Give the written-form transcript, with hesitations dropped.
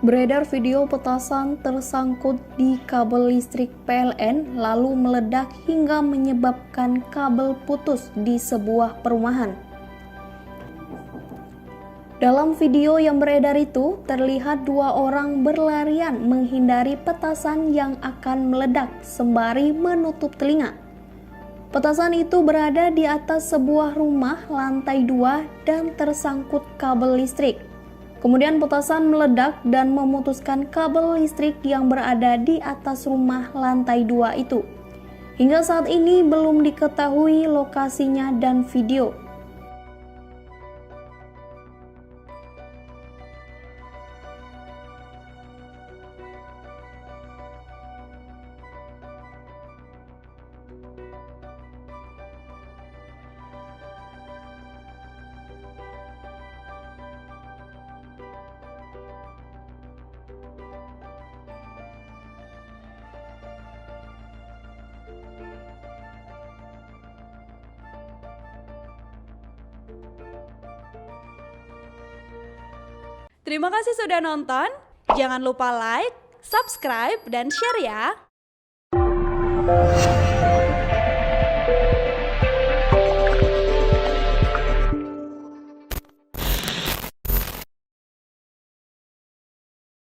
Beredar video petasan tersangkut di kabel listrik PLN lalu meledak hingga menyebabkan kabel putus di sebuah perumahan. Dalam video yang beredar itu, terlihat dua orang berlarian menghindari petasan yang akan meledak sembari menutup telinga. Petasan itu berada di atas sebuah rumah lantai 2 dan tersangkut kabel listrik. Kemudian petasan meledak dan memutuskan kabel listrik yang berada di atas rumah lantai 2 itu. Hingga saat ini belum diketahui lokasinya dan video. Terima kasih sudah nonton. Jangan lupa like, subscribe, dan share ya.